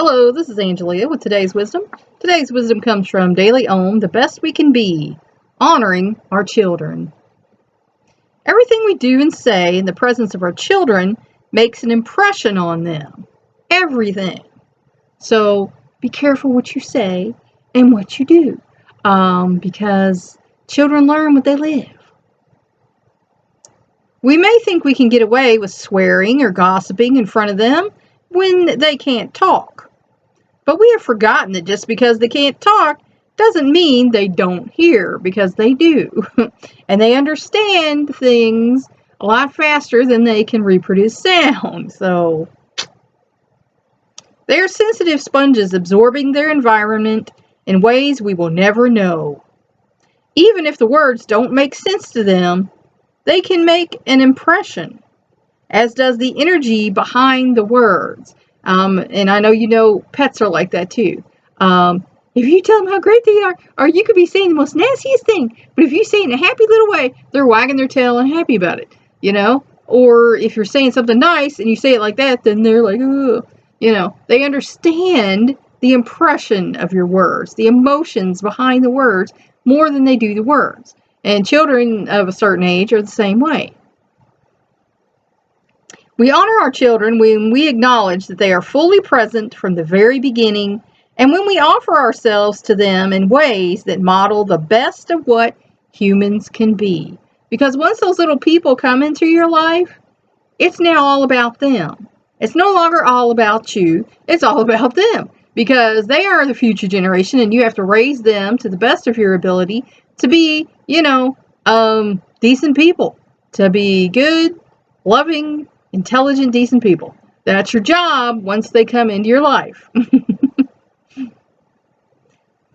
Hello, this is Angelia with today's wisdom. Today's wisdom comes from Daily Ohm, the best we can be, honoring our children. Everything we do and say in the presence of our children makes an impression on them. Everything. So be careful what you say and what you do, because children learn what they live. We may think we can get away with swearing or gossiping in front of them when they can't talk. But we have forgotten that just because they can't talk doesn't mean they don't hear, because they do. And they understand things a lot faster than they can reproduce sound. So they are sensitive sponges absorbing their environment in ways we will never know. Even if the words don't make sense to them, they can make an impression, as does the energy behind the words. And I know pets are like that too. If you tell them how great they are, or you could be saying the most nastiest thing, but if you say it in a happy little way, they're wagging their tail and happy about it, Or if you're saying something nice and you say it like that, then they're like, ugh. They understand the impression of your words, the emotions behind the words, more than they do the words. And children of a certain age are the same way. We honor our children when we acknowledge that they are fully present from the very beginning, and when we offer ourselves to them in ways that model the best of what humans can be. Because once those little people come into your life, it's now all about them. It's no longer all about you. It's all about them, because they are the future generation, and you have to raise them to the best of your ability to be, decent people, to be good, loving, intelligent, decent people. That's your job once they come into your life.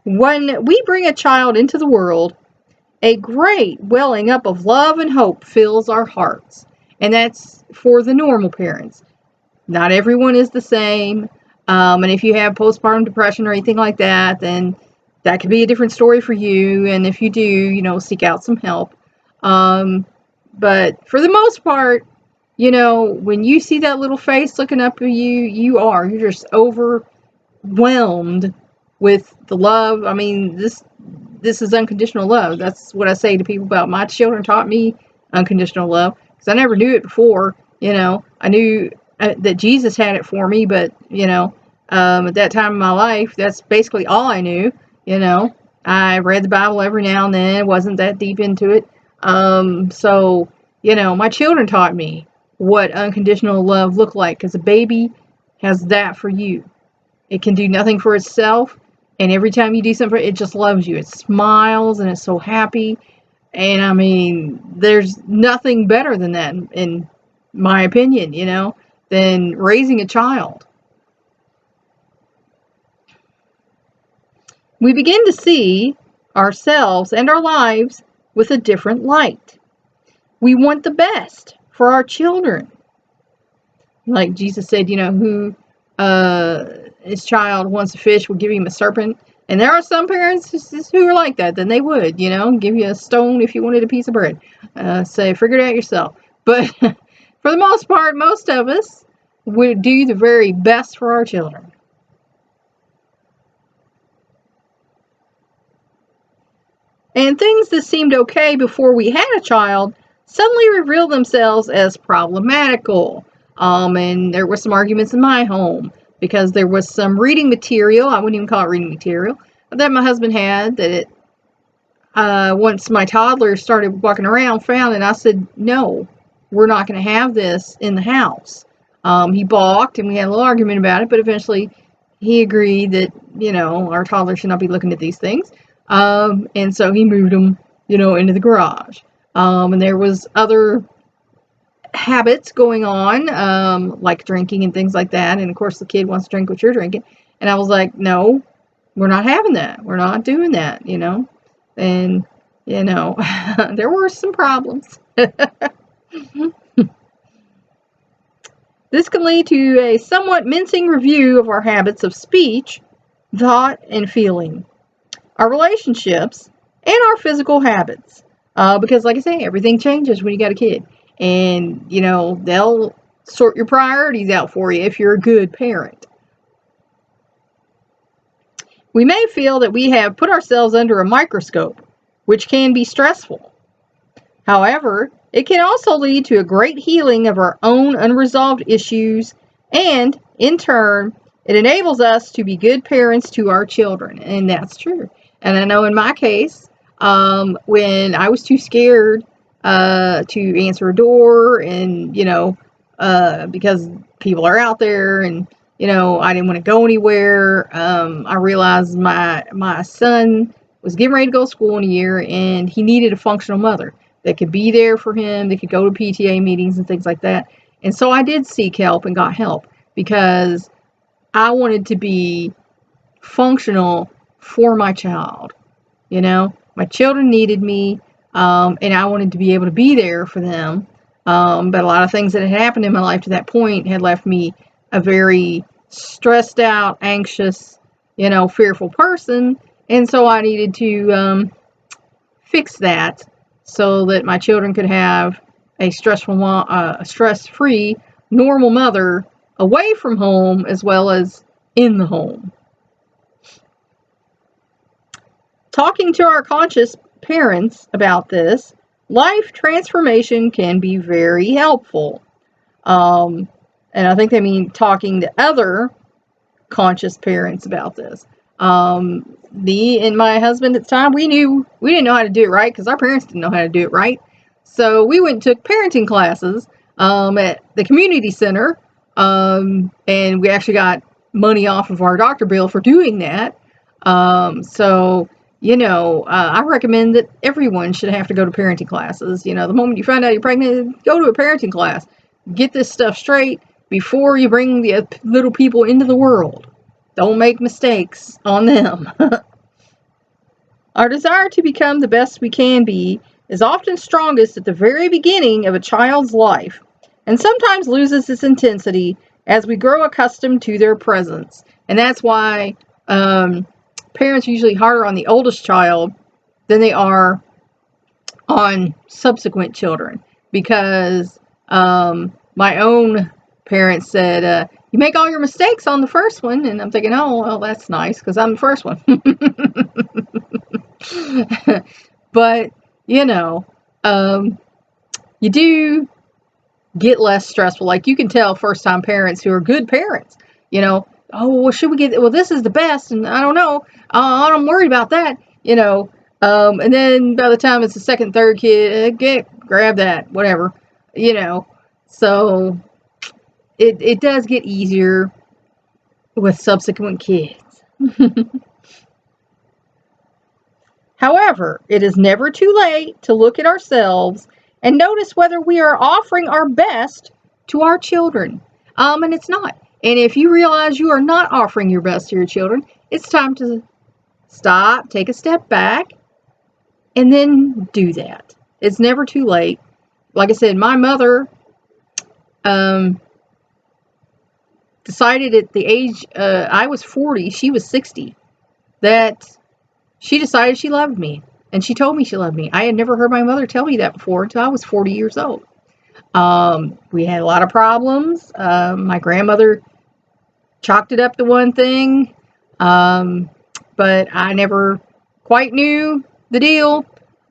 When we bring a child into the world, a great welling up of love and hope fills our hearts. And that's for the normal parents. Not everyone is the same. And if you have postpartum depression or anything like that, then that could be a different story for you. And if you do, seek out some help. But for the most part, when you see that little face looking up at you, you're just overwhelmed with the love. I mean, this is unconditional love. That's what I say to people about my children. Taught me unconditional love, because I never knew it before. I knew that Jesus had it for me, but at that time in my life, that's basically all I knew. I read the Bible every now and then. Wasn't that deep into it. So my children taught me what unconditional love looked like, because a baby has that for you. It can do nothing for itself, and every time you do something, it just loves you. It smiles and it's so happy. And I mean, there's nothing better than that, in my opinion, than raising a child. We begin to see ourselves and our lives with a different light. We want the best for our children. Like Jesus said, who his child wants a fish will give him a serpent. And there are some parents who are like that. Then they would, give you a stone if you wanted a piece of bread. Say, figure it out yourself. But for the most part, most of us would do the very best for our children. And things that seemed okay before we had a child suddenly reveal themselves as problematical. And there were some arguments in my home, because there was some reading material, I wouldn't even call it reading material, that my husband had, that once my toddler started walking around, found, and I said, no, we're not going to have this in the house. He balked, and we had a little argument about it, but eventually he agreed that, our toddler should not be looking at these things. And so he moved them, into the garage. And there was other habits going on, like drinking and things like that. And of course the kid wants to drink what you're drinking. And I was like, no, we're not having that. We're not doing that, And, there were some problems. This can lead to a somewhat mincing review of our habits of speech, thought, and feeling, our relationships, and our physical habits. Because like I say, everything changes when you got a kid. And, they'll sort your priorities out for you if you're a good parent. We may feel that we have put ourselves under a microscope, which can be stressful. However, it can also lead to a great healing of our own unresolved issues, and in turn, it enables us to be good parents to our children. And that's true. And I know in my case, when I was too scared to answer a door, and because people are out there, and I didn't want to go anywhere. I realized my son was getting ready to go to school in a year, and he needed a functional mother that could be there for him, that could go to PTA meetings and things like that. And so I did seek help and got help because I wanted to be functional for my child. My children needed me, and I wanted to be able to be there for them. But a lot of things that had happened in my life to that point had left me a very stressed out, anxious, fearful person. And so I needed to fix that so that my children could have a stress-free, normal mother away from home as well as in the home. Talking to our conscious parents about this, life transformation can be very helpful. And I think they mean talking to other conscious parents about this. Me and my husband at the time, we didn't know how to do it right because our parents didn't know how to do it right. So we went and took parenting classes at the community center, and we actually got money off of our doctor bill for doing that. I recommend that everyone should have to go to parenting classes. The moment you find out you're pregnant, go to a parenting class. Get this stuff straight before you bring the little people into the world. Don't make mistakes on them. Our desire to become the best we can be is often strongest at the very beginning of a child's life, and sometimes loses its intensity as we grow accustomed to their presence. And that's why parents are usually harder on the oldest child than they are on subsequent children, because my own parents said, you make all your mistakes on the first one. And I'm thinking, oh, well, that's nice because I'm the first one. But, you do get less stressful. Like, you can tell first-time parents who are good parents, oh, well, should we get, well, this is the best, and I don't know, I'm worried about that, and then by the time it's the second, third kid, grab that, whatever, so it does get easier with subsequent kids. However, it is never too late to look at ourselves and notice whether we are offering our best to our children. And it's not. And if you realize you are not offering your best to your children, it's time to stop, take a step back, and then do that. It's never too late. Like I said, my mother decided at the age, I was 40, she was 60, that she decided she loved me. And she told me she loved me. I had never heard my mother tell me that before until I was 40 years old. We had a lot of problems. My grandmother chalked it up to one thing, but I never quite knew the deal.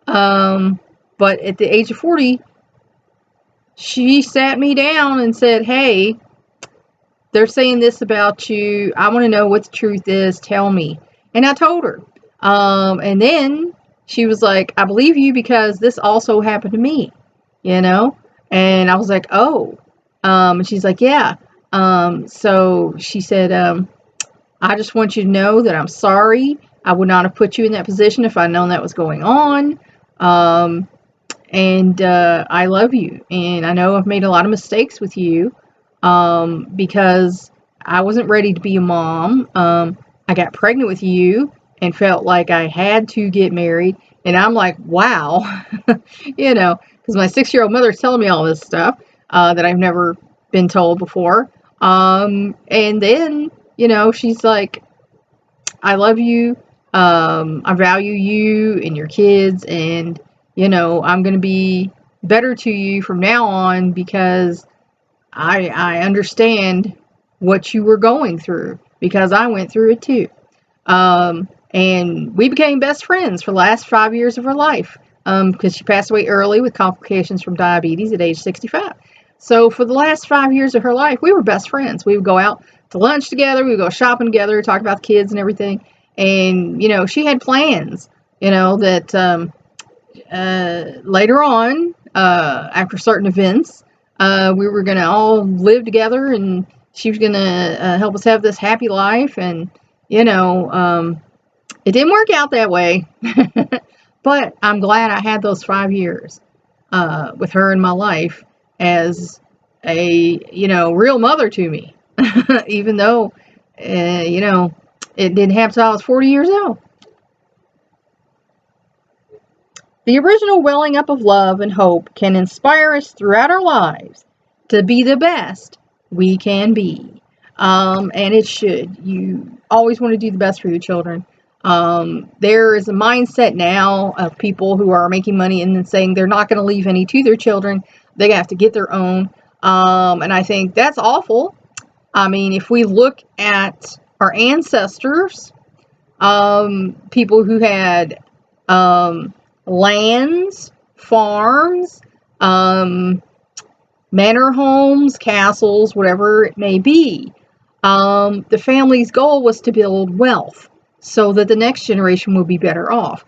But at the age of 40, she sat me down and said, hey, they're saying this about you. I want to know what the truth is. Tell me. And I told her. And then she was like, I believe you because this also happened to me, And I was like, oh. And she's like, yeah. So she said, I just want you to know that I'm sorry. I would not have put you in that position if I'd known that was going on. And I love you. And I know I've made a lot of mistakes with you because I wasn't ready to be a mom. I got pregnant with you and felt like I had to get married. And I'm like, wow, because my 6-year-old mother's telling me all this stuff that I've never been told before. And then, she's like, I love you. I value you and your kids. And, I'm going to be better to you from now on because I understand what you were going through because I went through it too. And we became best friends for the last 5 years of her life, because she passed away early with complications from diabetes at age 65. So for the last 5 years of her life, we were best friends. We would go out to lunch together, we would go shopping together, talk about the kids and everything. And, she had plans, that later on, after certain events, we were going to all live together, and she was going to help us have this happy life. And, it didn't work out that way. But I'm glad I had those 5 years with her in my life as a, real mother to me. Even though, it didn't happen until I was 40 years old. The original welling up of love and hope can inspire us throughout our lives to be the best we can be. And it should. You always want to do the best for your children. There is a mindset now of people who are making money and then saying they're not going to leave any to their children. They have to get their own. And I think that's awful. I mean, if we look at our ancestors, people who had lands, farms, manor homes, castles, whatever it may be, the family's goal was to build wealth so that the next generation will be better off.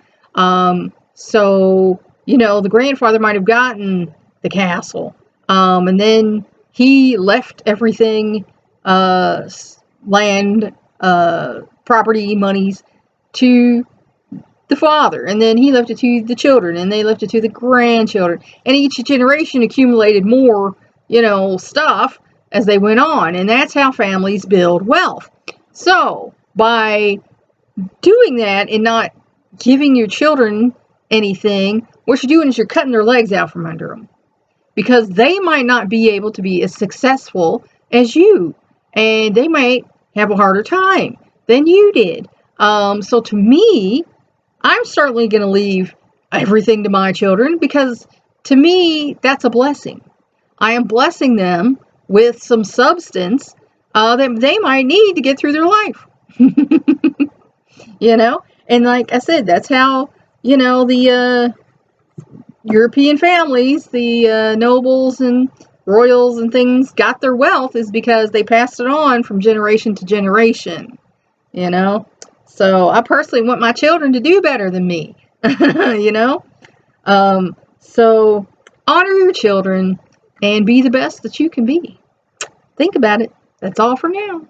So, the grandfather might have gotten the castle, and then he left everything, land, property, monies, to the father, and then he left it to the children, and they left it to the grandchildren, and each generation accumulated more, stuff as they went on, and that's how families build wealth. So, by doing that and not giving your children anything, what you're doing is you're cutting their legs out from under them, because they might not be able to be as successful as you, and they might have a harder time than you did. So to me, I'm certainly going to leave everything to my children, because to me, that's a blessing. I am blessing them with some substance that they might need to get through their life. And like I said, that's how, the European families, the nobles and royals and things got their wealth, is because they passed it on from generation to generation, So I personally want my children to do better than me, So honor your children and be the best that you can be. Think about it. That's all for now.